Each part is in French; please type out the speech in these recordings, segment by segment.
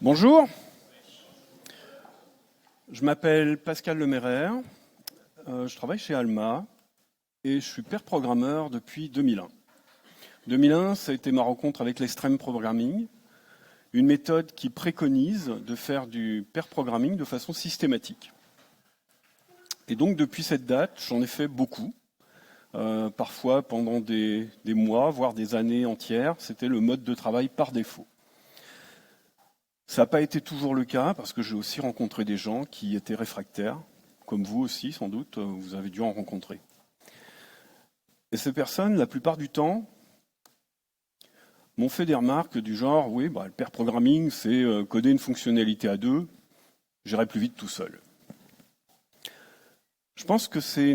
Bonjour, je m'appelle Pascal Leméraire, je travaille chez Alma et je suis pair programmeur depuis 2001. 2001, ça a été ma rencontre avec l'extreme programming, une méthode qui préconise de faire du pair programming de façon systématique. Et donc depuis cette date, j'en ai fait beaucoup, parfois pendant des mois, voire des années entières, c'était le mode de travail par défaut. Ça n'a pas été toujours le cas, parce que j'ai aussi rencontré des gens qui étaient réfractaires, comme vous aussi, sans doute, vous avez dû en rencontrer. Et ces personnes, la plupart du temps, m'ont fait des remarques du genre, oui, le pair programming, c'est coder une fonctionnalité à deux, j'irai plus vite tout seul. Je pense que c'est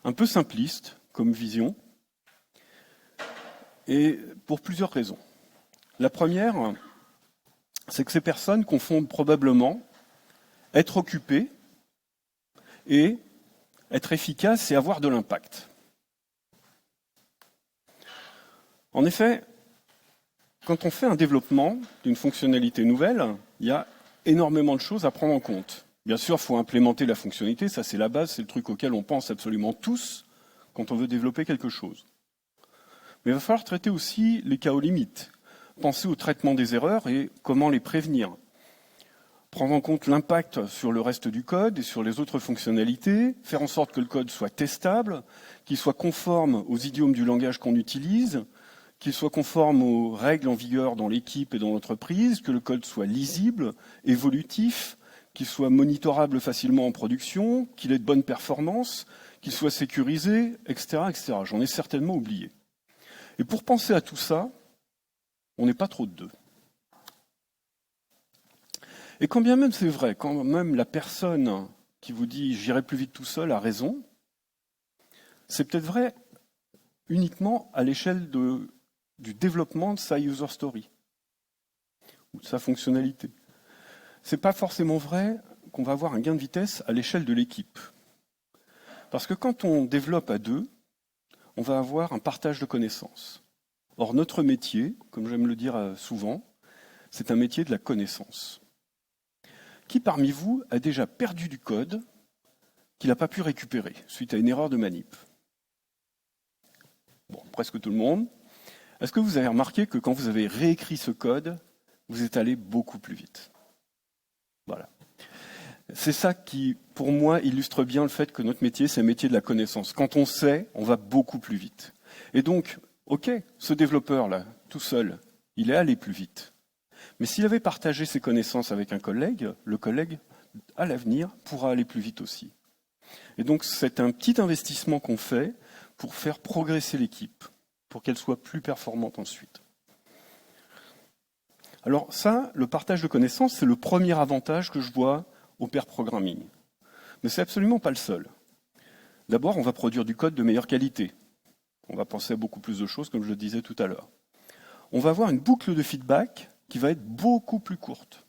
un peu simpliste comme vision, et pour plusieurs raisons. La première, c'est que ces personnes confondent probablement être occupé et être efficace et avoir de l'impact. En effet, quand on fait un développement d'une fonctionnalité nouvelle, il y a énormément de choses à prendre en compte. Bien sûr, il faut implémenter la fonctionnalité, ça c'est la base, c'est le truc auquel on pense absolument tous quand on veut développer quelque chose. Mais il va falloir traiter aussi les cas aux limites, penser au traitement des erreurs et comment les prévenir. Prendre en compte l'impact sur le reste du code et sur les autres fonctionnalités, faire en sorte que le code soit testable, qu'il soit conforme aux idiomes du langage qu'on utilise, qu'il soit conforme aux règles en vigueur dans l'équipe et dans l'entreprise, que le code soit lisible, évolutif, qu'il soit monitorable facilement en production, qu'il ait de bonnes performances, qu'il soit sécurisé, etc., etc. J'en ai certainement oublié. Et pour penser à tout ça, on n'est pas trop de deux. Et quand bien même c'est vrai, quand même la personne qui vous dit « j'irai plus vite tout seul » a raison, c'est peut-être vrai uniquement à l'échelle du développement de sa user story ou de sa fonctionnalité. C'est pas forcément vrai qu'on va avoir un gain de vitesse à l'échelle de l'équipe. Parce que quand on développe à deux, on va avoir un partage de connaissances. Or, notre métier, comme j'aime le dire souvent, c'est un métier de la connaissance. Qui parmi vous a déjà perdu du code qu'il n'a pas pu récupérer suite à une erreur de manip? Bon, presque tout le monde. Est-ce que vous avez remarqué que quand vous avez réécrit ce code, vous êtes allé beaucoup plus vite? Voilà. C'est ça qui, pour moi, illustre bien le fait que notre métier, c'est un métier de la connaissance. Quand on sait, on va beaucoup plus vite. Et donc, ok, ce développeur-là, tout seul, il est allé plus vite. Mais s'il avait partagé ses connaissances avec un collègue, le collègue, à l'avenir, pourra aller plus vite aussi. Et donc, c'est un petit investissement qu'on fait pour faire progresser l'équipe, pour qu'elle soit plus performante ensuite. Alors ça, le partage de connaissances, c'est le premier avantage que je vois au pair programming. Mais c'est absolument pas le seul. D'abord, on va produire du code de meilleure qualité. On va penser à beaucoup plus de choses, comme je le disais tout à l'heure. On va avoir une boucle de feedback qui va être beaucoup plus courte.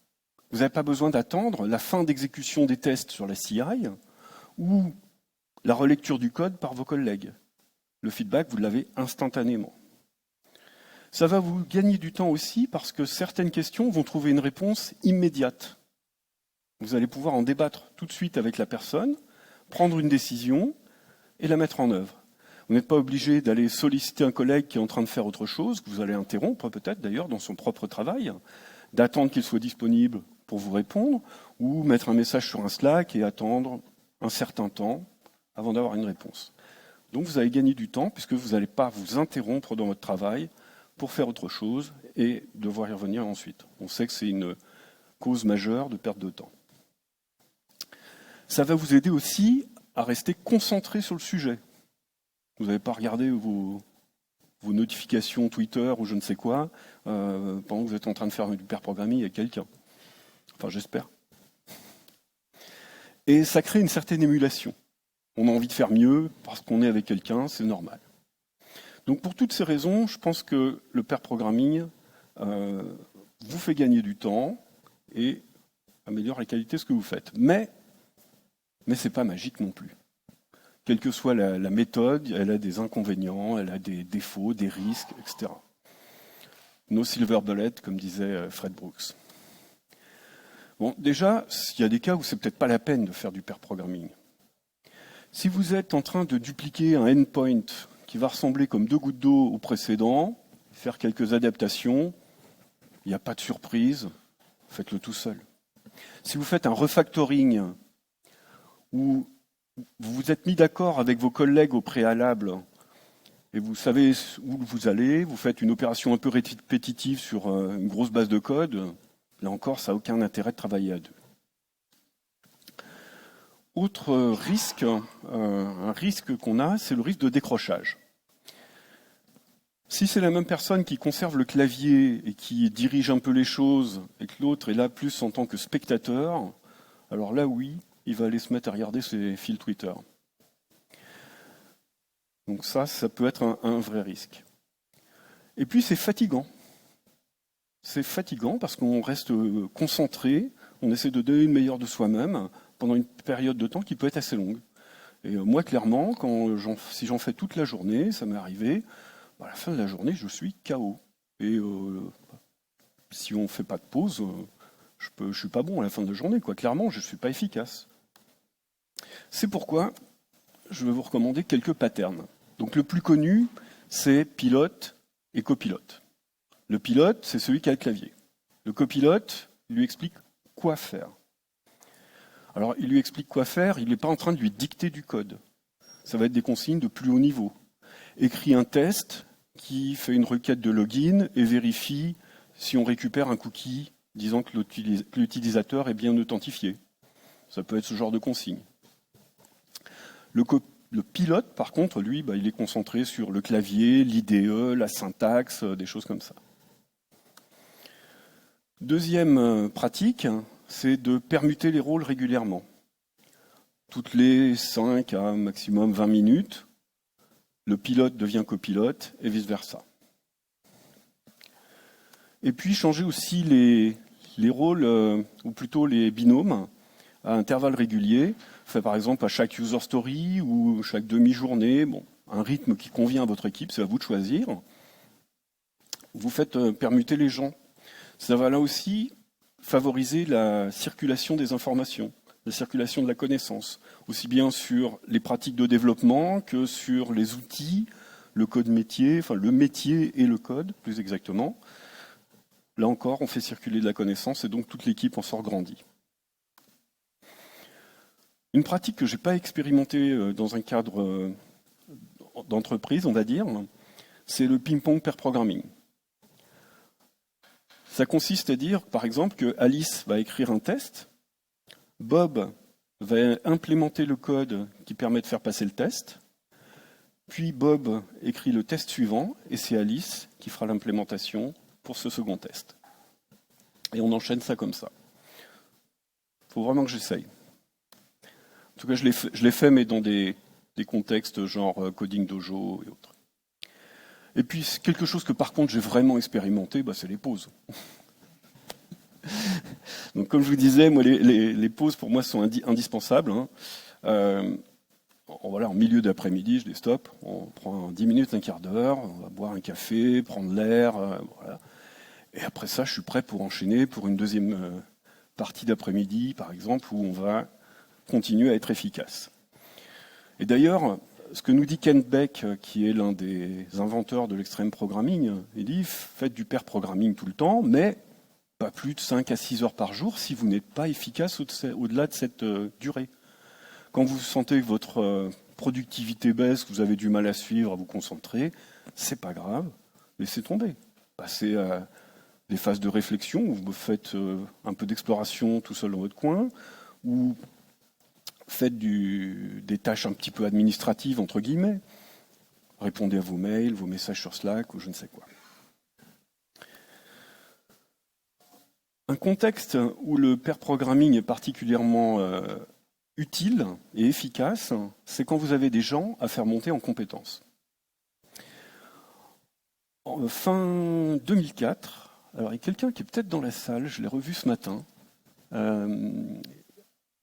Vous n'avez pas besoin d'attendre la fin d'exécution des tests sur la CI ou la relecture du code par vos collègues. Le feedback, vous l'avez instantanément. Ça va vous gagner du temps aussi parce que certaines questions vont trouver une réponse immédiate. Vous allez pouvoir en débattre tout de suite avec la personne, prendre une décision et la mettre en œuvre. Vous n'êtes pas obligé d'aller solliciter un collègue qui est en train de faire autre chose, que vous allez interrompre peut-être d'ailleurs dans son propre travail, d'attendre qu'il soit disponible pour vous répondre, ou mettre un message sur un Slack et attendre un certain temps avant d'avoir une réponse. Donc vous allez gagner du temps puisque vous n'allez pas vous interrompre dans votre travail pour faire autre chose et devoir y revenir ensuite. On sait que c'est une cause majeure de perte de temps. Ça va vous aider aussi à rester concentré sur le sujet. Vous n'avez pas regardé vos notifications Twitter ou je ne sais quoi pendant que vous êtes en train de faire du pair programming avec quelqu'un. Enfin, j'espère. Et ça crée une certaine émulation. On a envie de faire mieux parce qu'on est avec quelqu'un, c'est normal. Donc pour toutes ces raisons, je pense que le pair programming vous fait gagner du temps et améliore la qualité de ce que vous faites. Mais ce n'est pas magique non plus. Quelle que soit la méthode, elle a des inconvénients, elle a des défauts, des risques, etc. No silver bullet, comme disait Fred Brooks. Bon, déjà, il y a des cas où c'est peut-être pas la peine de faire du pair programming. Si vous êtes en train de dupliquer un endpoint qui va ressembler comme 2 gouttes d'eau au précédent, faire quelques adaptations, il n'y a pas de surprise, faites-le tout seul. Si vous faites un refactoring où vous vous êtes mis d'accord avec vos collègues au préalable et vous savez où vous allez, vous faites une opération un peu répétitive sur une grosse base de code, là encore, ça n'a aucun intérêt de travailler à deux. Autre risque, un risque qu'on a, c'est le risque de décrochage. Si c'est la même personne qui conserve le clavier et qui dirige un peu les choses, et que l'autre est là plus en tant que spectateur, alors là, oui, il va aller se mettre à regarder ses fils Twitter. Donc ça peut être un vrai risque. Et puis c'est fatigant. C'est fatigant parce qu'on reste concentré, on essaie de donner le meilleur de soi-même pendant une période de temps qui peut être assez longue. Et moi, clairement, si j'en fais toute la journée, ça m'est arrivé, à la fin de la journée, je suis KO. Et si on ne fait pas de pause, je ne suis pas bon à la fin de la journée. Clairement, je ne suis pas efficace. C'est pourquoi je vais vous recommander quelques patterns. Donc le plus connu, c'est pilote et copilote. Le pilote, c'est celui qui a le clavier. Le copilote, il lui explique quoi faire. Alors, il lui explique quoi faire, il n'est pas en train de lui dicter du code. Ça va être des consignes de plus haut niveau. Écrit un test qui fait une requête de login et vérifie si on récupère un cookie disant que l'utilisateur est bien authentifié. Ça peut être ce genre de consigne. Le pilote, par contre, lui, il est concentré sur le clavier, l'IDE, la syntaxe, des choses comme ça. Deuxième pratique, c'est de permuter les rôles régulièrement. Toutes les 5 à maximum 20 minutes, le pilote devient copilote et vice-versa. Et puis changer aussi les rôles, ou plutôt les binômes, à intervalles réguliers, fait par exemple à chaque user story ou chaque demi-journée, un rythme qui convient à votre équipe, c'est à vous de choisir. Vous faites permuter les gens. Ça va là aussi favoriser la circulation des informations, la circulation de la connaissance, aussi bien sur les pratiques de développement que sur les outils, le code métier, enfin le métier et le code, plus exactement. Là encore, on fait circuler de la connaissance et donc toute l'équipe en sort grandie. Une pratique que je n'ai pas expérimentée dans un cadre d'entreprise, on va dire, c'est le ping-pong pair programming. Ça consiste à dire, par exemple, que Alice va écrire un test, Bob va implémenter le code qui permet de faire passer le test, puis Bob écrit le test suivant, et c'est Alice qui fera l'implémentation pour ce second test. Et on enchaîne ça comme ça. Il faut vraiment que j'essaye. En tout cas, je l'ai fait, mais dans des contextes genre Coding Dojo et autres. Et puis, quelque chose que par contre j'ai vraiment expérimenté, c'est les pauses. Donc, comme je vous disais, moi, les pauses pour moi sont indispensables. En milieu d'après-midi, je les stoppe. On prend 10 minutes, un quart d'heure, on va boire un café, prendre l'air. Voilà. Et après ça, je suis prêt pour enchaîner pour une deuxième partie d'après-midi, par exemple, où on va continuer à être efficace. Et d'ailleurs, ce que nous dit Ken Beck, qui est l'un des inventeurs de l'extreme programming, il dit « Faites du pair programming tout le temps, mais pas plus de 5 à 6 heures par jour si vous n'êtes pas efficace au-delà de cette durée. Quand vous sentez que votre productivité baisse, que vous avez du mal à suivre, à vous concentrer, c'est pas grave, laissez tomber. Passez à des phases de réflexion où vous faites un peu d'exploration tout seul dans votre coin, ou faites des tâches un petit peu administratives, entre guillemets. Répondez à vos mails, vos messages sur Slack ou je ne sais quoi. Un contexte où le pair programming est particulièrement utile et efficace, c'est quand vous avez des gens à faire monter en compétences. En fin 2004, alors il y a quelqu'un qui est peut-être dans la salle, je l'ai revu ce matin,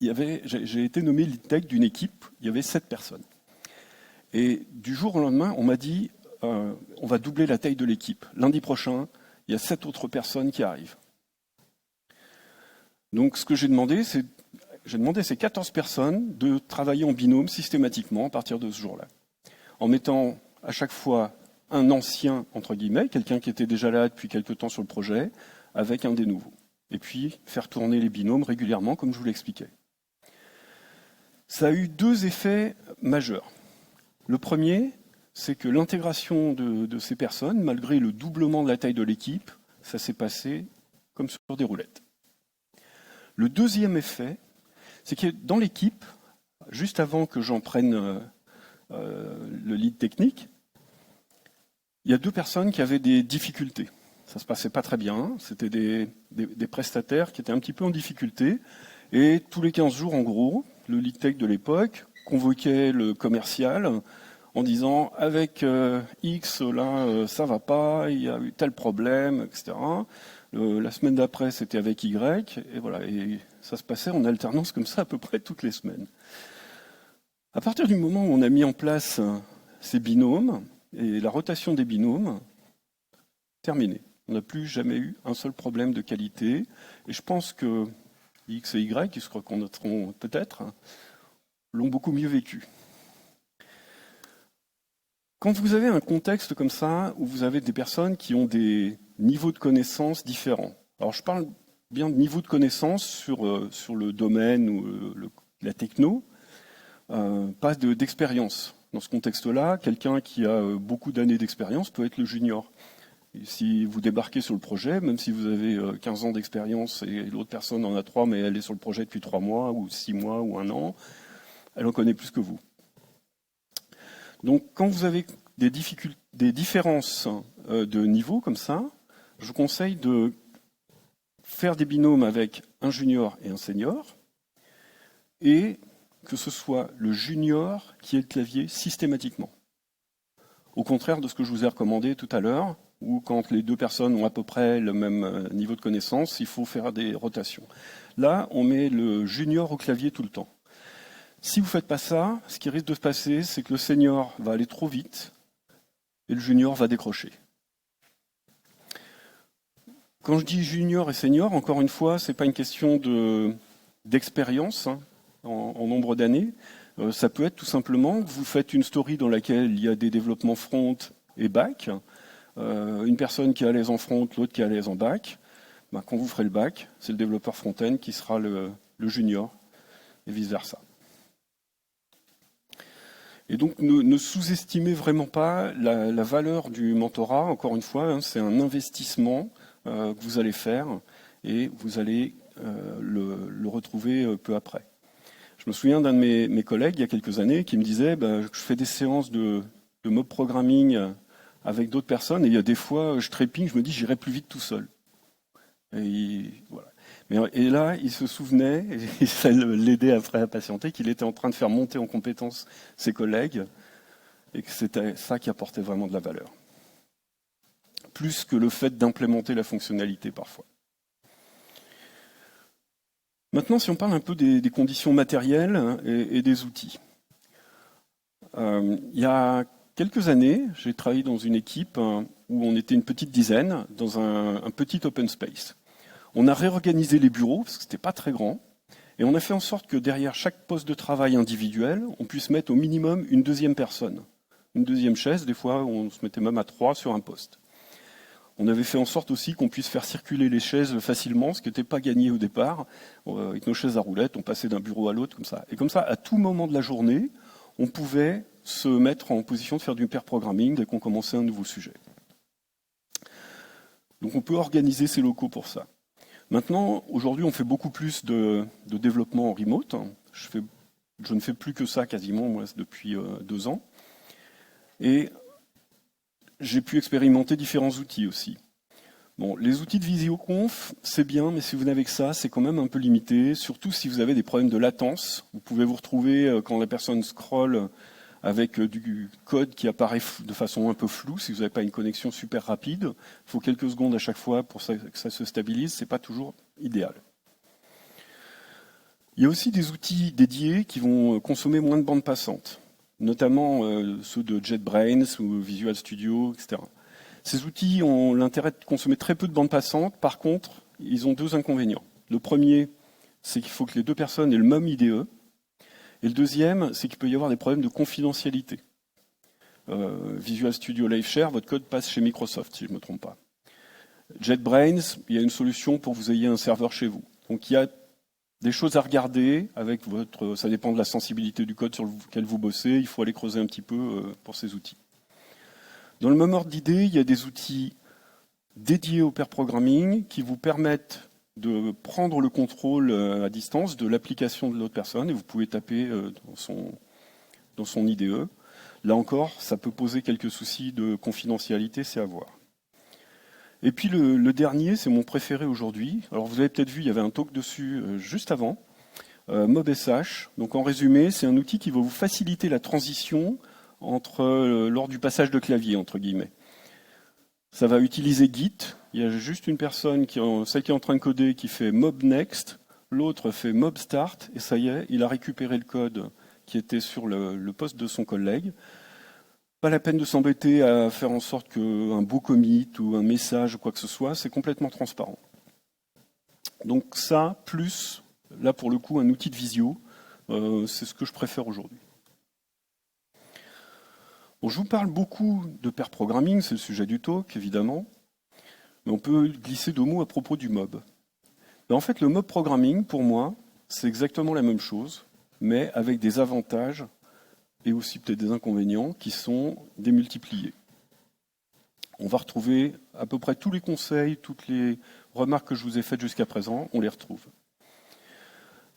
j'ai été nommé lead tech d'une équipe, il y avait 7 personnes. Et du jour au lendemain, on m'a dit on va doubler la taille de l'équipe. Lundi prochain, il y a 7 autres personnes qui arrivent. Donc ce que j'ai demandé à ces 14 personnes de travailler en binôme systématiquement à partir de ce jour-là, en mettant à chaque fois un ancien, entre guillemets, quelqu'un qui était déjà là depuis quelque temps sur le projet, avec un des nouveaux. Et puis faire tourner les binômes régulièrement, comme je vous l'expliquais. Ça a eu 2 effets majeurs. Le premier, c'est que l'intégration de ces personnes, malgré le doublement de la taille de l'équipe, ça s'est passé comme sur des roulettes. Le deuxième effet, c'est que dans l'équipe, juste avant que j'en prenne le lead technique, il y a 2 personnes qui avaient des difficultés. Ça se passait pas très bien, c'était des prestataires qui étaient un petit peu en difficulté, et tous les 15 jours, en gros, le lead tech de l'époque convoquait le commercial en disant « avec X, là, ça va pas, il y a eu tel problème, etc. » La semaine d'après, c'était avec Y, et voilà, et ça se passait en alternance comme ça à peu près toutes les semaines. À partir du moment où on a mis en place ces binômes, et la rotation des binômes, terminé. On n'a plus jamais eu un seul problème de qualité, et je pense que X et Y, qui se reconnaîtront peut-être, l'ont beaucoup mieux vécu. Quand vous avez un contexte comme ça, où vous avez des personnes qui ont des niveaux de connaissances différents, alors je parle bien de niveau de connaissances sur le domaine ou la techno, pas d'expérience. Dans ce contexte-là, quelqu'un qui a beaucoup d'années d'expérience peut être le junior. Et si vous débarquez sur le projet, même si vous avez 15 ans d'expérience et l'autre personne en a 3, mais elle est sur le projet depuis 3 mois ou 6 mois ou 1 an, elle en connaît plus que vous. Donc quand vous avez des différences de niveau comme ça, je vous conseille de faire des binômes avec un junior et un senior, et que ce soit le junior qui ait le clavier systématiquement. Au contraire de ce que je vous ai recommandé tout à l'heure, où quand les 2 personnes ont à peu près le même niveau de connaissance, il faut faire des rotations. Là, on met le junior au clavier tout le temps. Si vous ne faites pas ça, ce qui risque de se passer, c'est que le senior va aller trop vite et le junior va décrocher. Quand je dis junior et senior, encore une fois, ce n'est pas une question d'expérience en nombre d'années. Ça peut être tout simplement que vous faites une story dans laquelle il y a des développements front et back, une personne qui est à l'aise en front, l'autre qui est à l'aise en back. Quand vous ferez le back, c'est le développeur front-end qui sera le junior, et vice-versa. Et donc ne sous-estimez vraiment pas la valeur du mentorat. Encore une fois, c'est un investissement que vous allez faire et vous allez le retrouver peu après. Je me souviens d'un de mes collègues il y a quelques années qui me disait je fais des séances de mob programming avec d'autres personnes et il y a des fois je trépigne, je me dis j'irai plus vite tout seul. Voilà. Et là, il se souvenait, et ça l'aidait après à patienter, qu'il était en train de faire monter en compétence ses collègues et que c'était ça qui apportait vraiment de la valeur. Plus que le fait d'implémenter la fonctionnalité parfois. Maintenant, si on parle un peu des conditions matérielles et des outils. Il y a quelques années, j'ai travaillé dans une équipe où on était une petite dizaine, dans un petit open space. On a réorganisé les bureaux, parce que ce n'était pas très grand, et on a fait en sorte que derrière chaque poste de travail individuel, on puisse mettre au minimum une 2e personne. Une 2e chaise, des fois on se mettait même à 3 sur un poste. On avait fait en sorte aussi qu'on puisse faire circuler les chaises facilement, ce qui n'était pas gagné au départ. Avec nos chaises à roulettes, on passait d'un bureau à l'autre comme ça. Et comme ça, à tout moment de la journée, on pouvait se mettre en position de faire du pair programming dès qu'on commençait un nouveau sujet. Donc on peut organiser ces locaux pour ça. Maintenant, aujourd'hui, on fait beaucoup plus de développement en remote. Je ne fais plus que ça quasiment, moi, depuis 2 ans. Et j'ai pu expérimenter différents outils aussi. Bon, les outils de visioconf, c'est bien, mais si vous n'avez que ça, c'est quand même un peu limité, surtout si vous avez des problèmes de latence. Vous pouvez vous retrouver, quand la personne scrolle, avec du code qui apparaît de façon un peu floue, si vous n'avez pas une connexion super rapide. Il faut quelques secondes à chaque fois pour que ça se stabilise, ce n'est pas toujours idéal. Il y a aussi des outils dédiés qui vont consommer moins de bande passante, notamment ceux de JetBrains ou Visual Studio, etc. Ces outils ont l'intérêt de consommer très peu de bande passante. Par contre, ils ont 2 inconvénients. Le premier, c'est qu'il faut que les 2 personnes aient le même IDE. Et le deuxième, c'est qu'il peut y avoir des problèmes de confidentialité. Visual Studio LiveShare, votre code passe chez Microsoft, si je ne me trompe pas. JetBrains, il y a une solution pour que vous ayez un serveur chez vous. Donc il y a des choses à regarder avec votre. Ça dépend de la sensibilité du code sur lequel vous bossez. Il faut aller creuser un petit peu pour ces outils. Dans le même ordre d'idée, il y a des outils dédiés au pair programming qui vous permettent de prendre le contrôle à distance de l'application de l'autre personne et vous pouvez taper dans son IDE. Là encore, ça peut poser quelques soucis de confidentialité, c'est à voir. Et puis le dernier, c'est mon préféré aujourd'hui. Alors vous avez peut-être vu, il y avait un talk dessus juste avant, MobSH. Donc en résumé, c'est un outil qui va vous faciliter la transition lors du passage de clavier, entre guillemets. Ça va utiliser Git. Il y a juste une personne, celle qui est en train de coder, qui fait mob next, l'autre fait mob start, et ça y est, il a récupéré le code qui était sur le poste de son collègue. Pas la peine de s'embêter à faire en sorte qu'un beau commit ou un message ou quoi que ce soit, c'est complètement transparent. Donc ça, plus, là pour le coup, un outil de visio, c'est ce que je préfère aujourd'hui. Bon, je vous parle beaucoup de pair programming, c'est le sujet du talk, évidemment. Mais on peut glisser 2 mots à propos du mob. Mais en fait, le mob programming, pour moi, c'est exactement la même chose, mais avec des avantages et aussi peut-être des inconvénients qui sont démultipliés. On va retrouver à peu près tous les conseils, toutes les remarques que je vous ai faites jusqu'à présent, on les retrouve.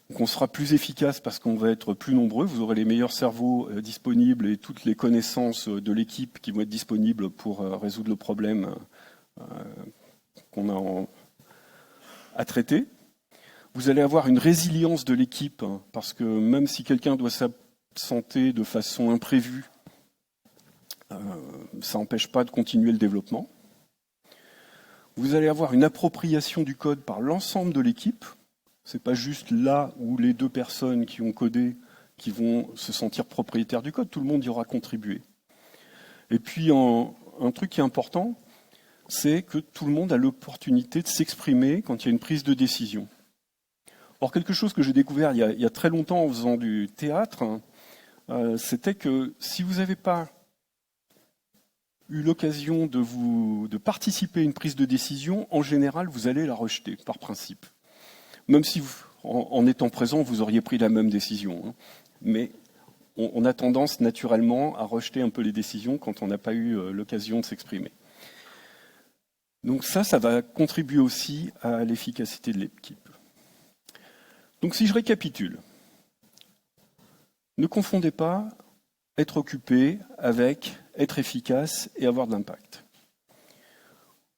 Donc on sera plus efficace parce qu'on va être plus nombreux, vous aurez les meilleurs cerveaux disponibles et toutes les connaissances de l'équipe qui vont être disponibles pour résoudre le problème qu'on a à traiter. Vous allez avoir une résilience de l'équipe, parce que même si quelqu'un doit s'absenter de façon imprévue, ça n'empêche pas de continuer le développement. Vous allez avoir une appropriation du code par l'ensemble de l'équipe. Ce n'est pas juste là où les 2 personnes qui ont codé qui vont se sentir propriétaires du code, tout le monde y aura contribué. Et puis un truc qui est important, c'est que tout le monde a l'opportunité de s'exprimer quand il y a une prise de décision. Or, quelque chose que j'ai découvert il y a très longtemps en faisant du théâtre, c'était que si vous n'avez pas eu l'occasion de participer à une prise de décision, en général, vous allez la rejeter, par principe. Même si, en étant présent, vous auriez pris la même décision. Mais on a tendance naturellement à rejeter un peu les décisions quand on n'a pas eu l'occasion de s'exprimer. Donc ça va contribuer aussi à l'efficacité de l'équipe. Donc si je récapitule, ne confondez pas être occupé avec être efficace et avoir de l'impact.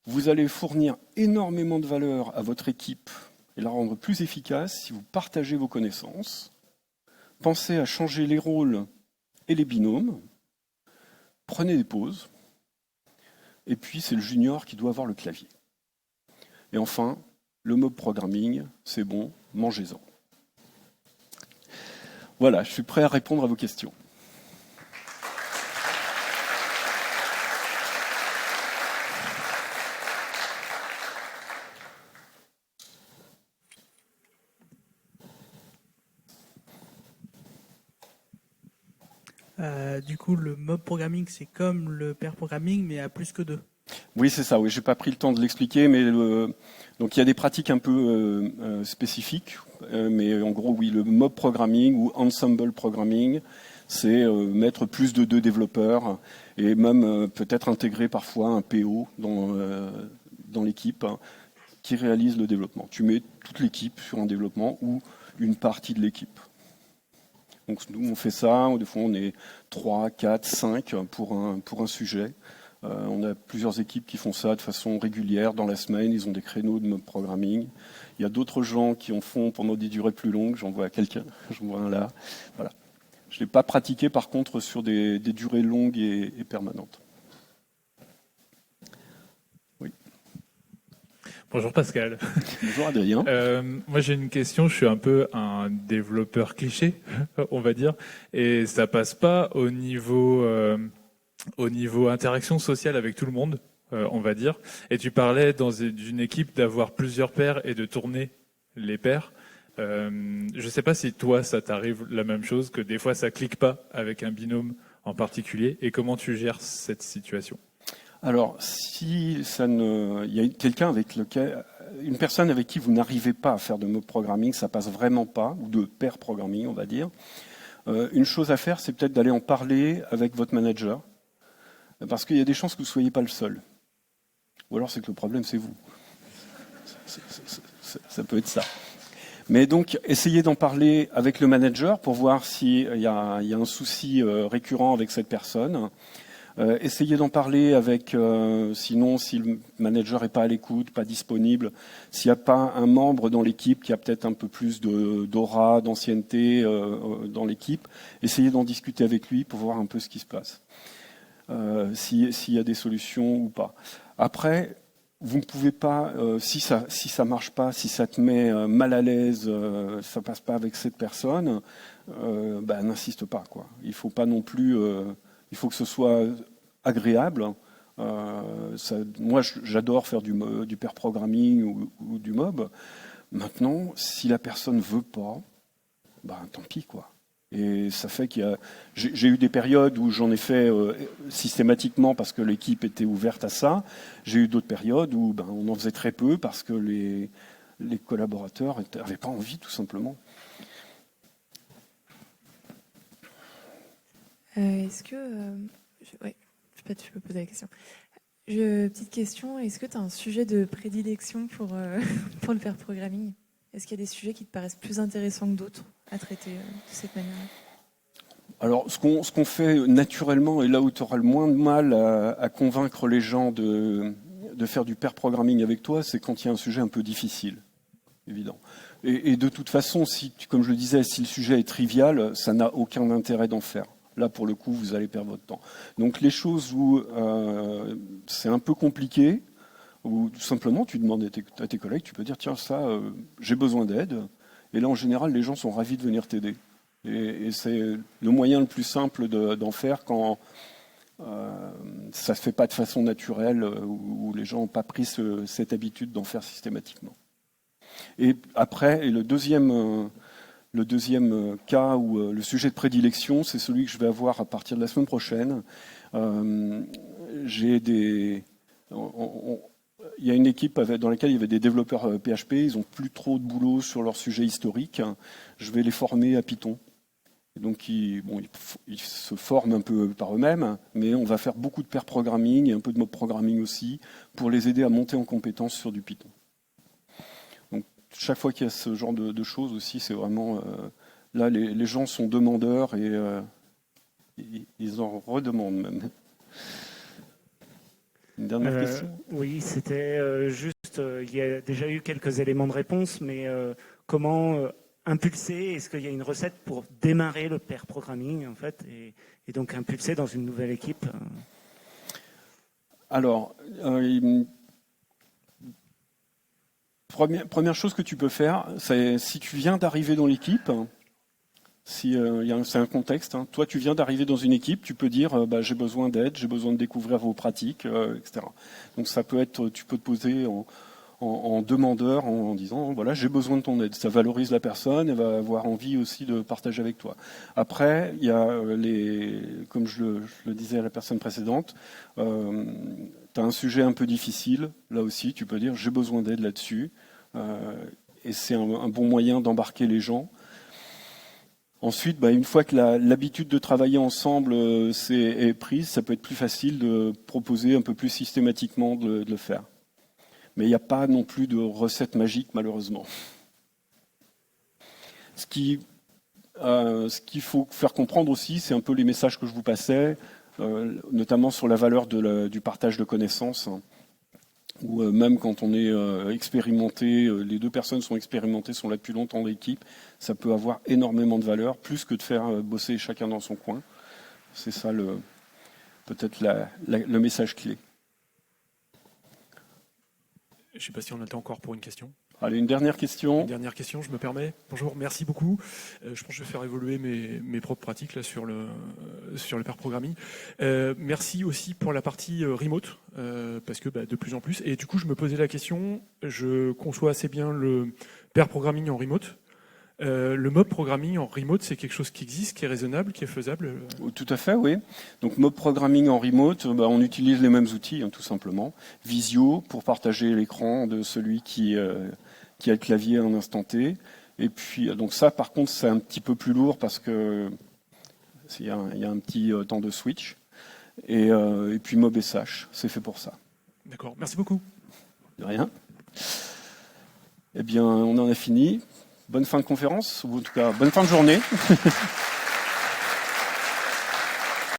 Vous allez fournir énormément de valeur à votre équipe et la rendre plus efficace si vous partagez vos connaissances. Pensez à changer les rôles et les binômes. Prenez des pauses. Et puis, c'est le junior qui doit avoir le clavier. Et enfin, le mob programming, c'est bon, mangez-en. Voilà, je suis prêt à répondre à vos questions. Du coup, le mob programming, c'est comme le pair programming, mais à plus que 2. Oui, c'est ça. Oui, j'ai pas pris le temps de l'expliquer, mais donc il y a des pratiques un peu spécifiques, mais en gros, oui, le mob programming ou ensemble programming, c'est mettre plus de 2 développeurs et même peut-être intégrer parfois un PO dans l'équipe qui réalise le développement. Tu mets toute l'équipe sur un développement ou une partie de l'équipe. Donc nous, on fait ça, des fois on est 3, 4, 5 pour un sujet. On a plusieurs équipes qui font ça de façon régulière dans la semaine, ils ont des créneaux de mob programming. Il y a d'autres gens qui en font pendant des durées plus longues, j'en vois quelqu'un, j'en vois un là. Voilà. Je ne l'ai pas pratiqué par contre sur des durées longues et permanentes. Oui. Bonjour Pascal. Bonjour Adrien. Moi j'ai une question, je suis un peu un développeur cliché, on va dire, et ça passe pas au niveau interaction sociale avec tout le monde. on va dire. Et tu parlais dans une équipe d'avoir plusieurs pairs et de tourner les pairs. Je ne sais pas si toi, ça t'arrive la même chose, que des fois ça clique pas avec un binôme en particulier, et comment tu gères cette situation? Alors, si ça ne, il y a quelqu'un avec lequel, une personne avec qui vous n'arrivez pas à faire de mob programming, ça passe vraiment pas, ou de pair programming, on va dire. Une chose à faire, c'est peut-être d'aller en parler avec votre manager, parce qu'il y a des chances que vous ne soyez pas le seul. Ou alors c'est que le problème, c'est vous. Ça peut être ça. Mais donc, essayez d'en parler avec le manager pour voir s'il y a un souci récurrent avec cette personne. Essayez d'en parler avec, sinon, si le manager n'est pas à l'écoute, pas disponible, s'il n'y a pas un membre dans l'équipe qui a peut-être un peu plus d'aura, d'ancienneté dans l'équipe, essayez d'en discuter avec lui pour voir un peu ce qui se passe. S'il y a des solutions ou pas. Après, vous ne pouvez pas, si ça marche pas, si ça te met mal à l'aise, ça passe pas avec cette personne, n'insiste pas, quoi. Il faut pas non plus, il faut que ce soit agréable. Moi, j'adore faire du pair programming ou du mob. Maintenant, si la personne veut pas, tant pis, quoi. Et ça fait j'ai eu des périodes où j'en ai fait systématiquement parce que l'équipe était ouverte à ça. J'ai eu d'autres périodes où on en faisait très peu parce que les collaborateurs n'avaient pas envie, tout simplement. Est-ce que... ouais, peut-être je peux poser la question. Petite question, est-ce que tu as un sujet de prédilection pour le pair programming? Est-ce qu'il y a des sujets qui te paraissent plus intéressants que d'autres à traiter de cette manière-là? Alors, ce qu'on fait naturellement, et là où tu auras le moins de mal à convaincre les gens de faire du pair programming avec toi, c'est quand il y a un sujet un peu difficile, évident. Et de toute façon, comme je le disais, si le sujet est trivial, ça n'a aucun intérêt d'en faire. Là, pour le coup, vous allez perdre votre temps. Donc, les choses où c'est un peu compliqué, ou tout simplement, tu demandes à tes collègues, tu peux dire, tiens, ça, j'ai besoin d'aide. Et là, en général, les gens sont ravis de venir t'aider. Et c'est le moyen le plus simple d'en faire quand ça ne se fait pas de façon naturelle, où les gens n'ont pas pris cette habitude d'en faire systématiquement. Et après, le deuxième cas où le sujet de prédilection, c'est celui que je vais avoir à partir de la semaine prochaine. Il y a une équipe dans laquelle il y avait des développeurs PHP, ils n'ont plus trop de boulot sur leur sujet historique. Je vais les former à Python. Et donc ils se forment un peu par eux-mêmes, mais on va faire beaucoup de pair programming et un peu de mob programming aussi pour les aider à monter en compétences sur du Python. Donc chaque fois qu'il y a ce genre de choses aussi, c'est vraiment... là, les gens sont demandeurs et ils en redemandent même. Une dernière question ? Oui, c'était juste, il y a déjà eu quelques éléments de réponse, mais comment impulser? Est-ce qu'il y a une recette pour démarrer le pair programming, en fait, et donc impulser dans une nouvelle équipe? Alors, première chose que tu peux faire, c'est si tu viens d'arriver dans l'équipe, c'est un contexte. Toi, tu viens d'arriver dans une équipe, tu peux dire j'ai besoin d'aide, j'ai besoin de découvrir vos pratiques, etc. Donc ça peut être, tu peux te poser en demandeur en disant voilà, j'ai besoin de ton aide. Ça valorise la personne, elle va avoir envie aussi de partager avec toi. Après, il y a comme je le disais à la personne précédente, tu as un sujet un peu difficile. Là aussi, tu peux dire j'ai besoin d'aide là-dessus. Et c'est un bon moyen d'embarquer les gens. Ensuite, une fois que l'habitude de travailler ensemble est prise, ça peut être plus facile de proposer un peu plus systématiquement de le faire. Mais il n'y a pas non plus de recette magique, malheureusement. Ce qu'il faut faire comprendre aussi, c'est un peu les messages que je vous passais, notamment sur la valeur du partage de connaissances. Ou même quand on est expérimenté, les deux personnes sont expérimentées, sont là depuis longtemps dans l'équipe, ça peut avoir énormément de valeur, plus que de faire bosser chacun dans son coin. C'est ça peut-être le message clé. Je ne sais pas si on a le temps encore pour une question. Allez, une dernière question. Une dernière question, je me permets. Bonjour, merci beaucoup. Je pense que je vais faire évoluer mes propres pratiques là, sur le pair programming. Merci aussi pour la partie remote, parce que de plus en plus. Et du coup, je me posais la question, je conçois assez bien le pair programming en remote. Le mob programming en remote, c'est quelque chose qui existe, qui est raisonnable, qui est faisable? Tout à fait, oui. Donc mob programming en remote, on utilise les mêmes outils, tout simplement. Visio pour partager l'écran de celui qui a le clavier à un instant T. Et puis donc ça, par contre, c'est un petit peu plus lourd parce que il y a un petit temps de switch. Et puis mob SH, c'est fait pour ça. D'accord, merci beaucoup. De rien. Eh bien, on en a fini. Bonne fin de conférence, ou en tout cas, bonne fin de journée.